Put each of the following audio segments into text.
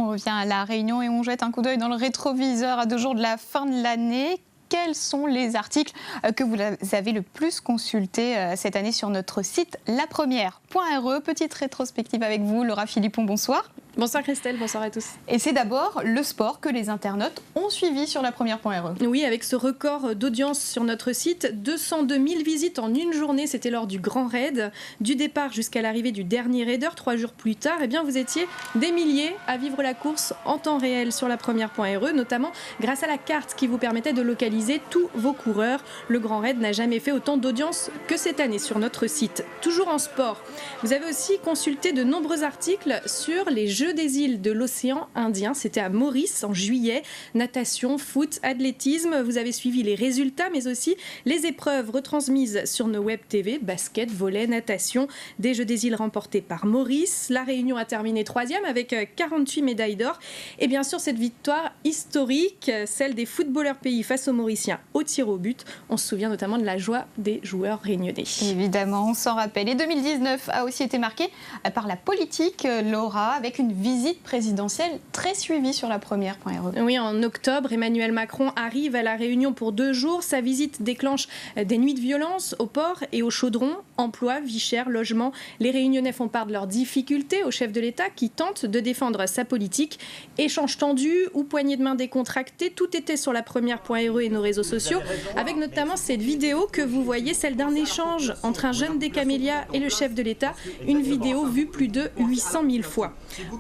On revient à La Réunion et on jette un coup d'œil dans le rétroviseur à 2 jours de la fin de l'année. Quels sont les articles que vous avez le plus consultés cette année sur notre site lapremière.re? Petite rétrospective avec vous, Laura Philippon, bonsoir. Bonsoir Christelle, bonsoir à tous. Et c'est d'abord le sport que les internautes ont suivi sur lapremière.re. Oui, avec ce record d'audience sur notre site, 202 000 visites en une journée, c'était lors du Grand Raid. Du départ jusqu'à l'arrivée du dernier raider, 3 jours plus tard, eh bien vous étiez des milliers à vivre la course en temps réel sur lapremière.re, notamment grâce à la carte qui vous permettait de localiser tous vos coureurs. Le Grand Raid n'a jamais fait autant d'audience que cette année sur notre site. Toujours en sport, vous avez aussi consulté de nombreux articles sur les Jeux des îles de l'océan Indien. C'était à Maurice en juillet. Natation, foot, athlétisme. Vous avez suivi les résultats, mais aussi les épreuves retransmises sur nos web TV, basket, volley, natation. Des Jeux des îles remportés par Maurice. La Réunion a terminé 3e avec 48 médailles d'or. Et bien sûr, cette victoire historique, celle des footballeurs pays face aux Mauriciens au tir au but. On se souvient notamment de la joie des joueurs réunionnais. Évidemment, on s'en rappelle. Et 2019 a aussi été marqué par la politique, Laura, avec une visite présidentielle très suivie sur lapremière.re. Oui, en octobre, Emmanuel Macron arrive à La Réunion pour 2 jours. Sa visite déclenche des nuits de violence au port et au chaudron. Emploi, vie chère, logement. Les Réunionnais font part de leurs difficultés au chef de l'État qui tente de défendre sa politique. Échanges tendus ou poignées de main décontractées, tout était sur lapremière.re et nos réseaux sociaux, avec notamment cette vidéo que vous voyez, celle d'un échange entre un jeune des Camélias et le chef de l'État. Une vidéo vue plus de 800 000 fois.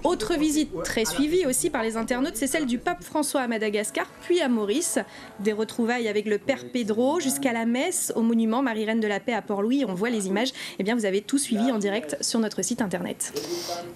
Autre visite très suivie aussi par les internautes, c'est celle du pape François à Madagascar, puis à Maurice. Des retrouvailles avec le père Pedro jusqu'à la messe au monument Marie-Reine de la Paix à Port-Louis. On voit les images. Eh bien, vous avez tout suivi en direct sur notre site internet.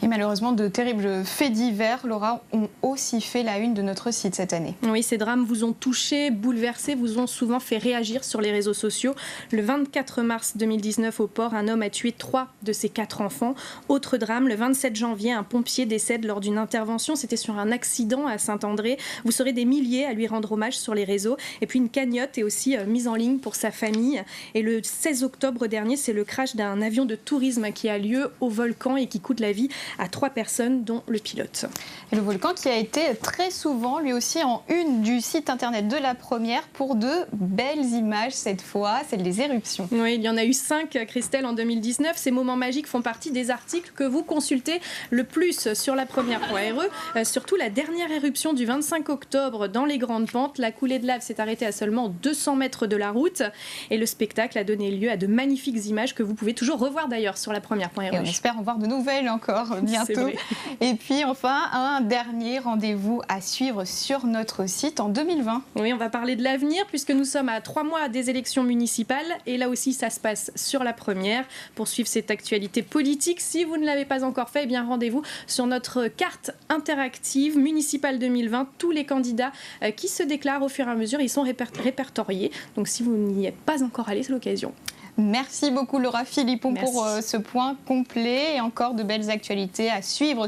Et malheureusement, de terribles faits divers, Laura, ont aussi fait la une de notre site cette année. Oui, ces drames vous ont touché, bouleversé, vous ont souvent fait réagir sur les réseaux sociaux. Le 24 mars 2019, au port, un homme a tué 3 de ses 4 enfants. Autre drame, le 27 janvier, un pompier décède lors d'une intervention. C'était sur un accident à Saint-André. Vous serez des milliers à lui rendre hommage sur les réseaux. Et puis une cagnotte est aussi mise en ligne pour sa famille. Et le 16 octobre dernier, c'est le crash d'un avion de tourisme qui a lieu au volcan et qui coûte la vie à 3 personnes, dont le pilote. Et le volcan qui a été très souvent, lui aussi, en une du site internet de La Première pour de belles images cette fois, celles des éruptions. Oui, il y en a eu 5, Christelle, en 2019. Ces moments magiques font partie des articles que vous consultez le plus sur lapremière.re. Surtout la dernière éruption du 25 octobre dans les Grandes Pentes. La coulée de lave s'est arrêtée à seulement 200 mètres de la route. Et le spectacle a donné lieu à de magnifiques images que vous pouvez toujours revoir d'ailleurs sur lapremière.re. Et on espère en voir de nouvelles encore bientôt. Et puis enfin, un dernier rendez-vous à suivre sur notre site en 2020. Oui, on va parler de l'avenir puisque nous sommes à 3 mois des élections municipales. Et là aussi, ça se passe sur La Première. Pour suivre cette actualité politique, si vous ne l'avez pas encore fait, eh bien rendez-vous sur notre carte interactive municipale 2020. Tous les candidats qui se déclarent au fur et à mesure, ils sont répertoriés. Donc si vous n'y êtes pas encore allé, c'est l'occasion. Merci beaucoup Laura Philippon Merci. pour ce point complet et encore de belles actualités à suivre.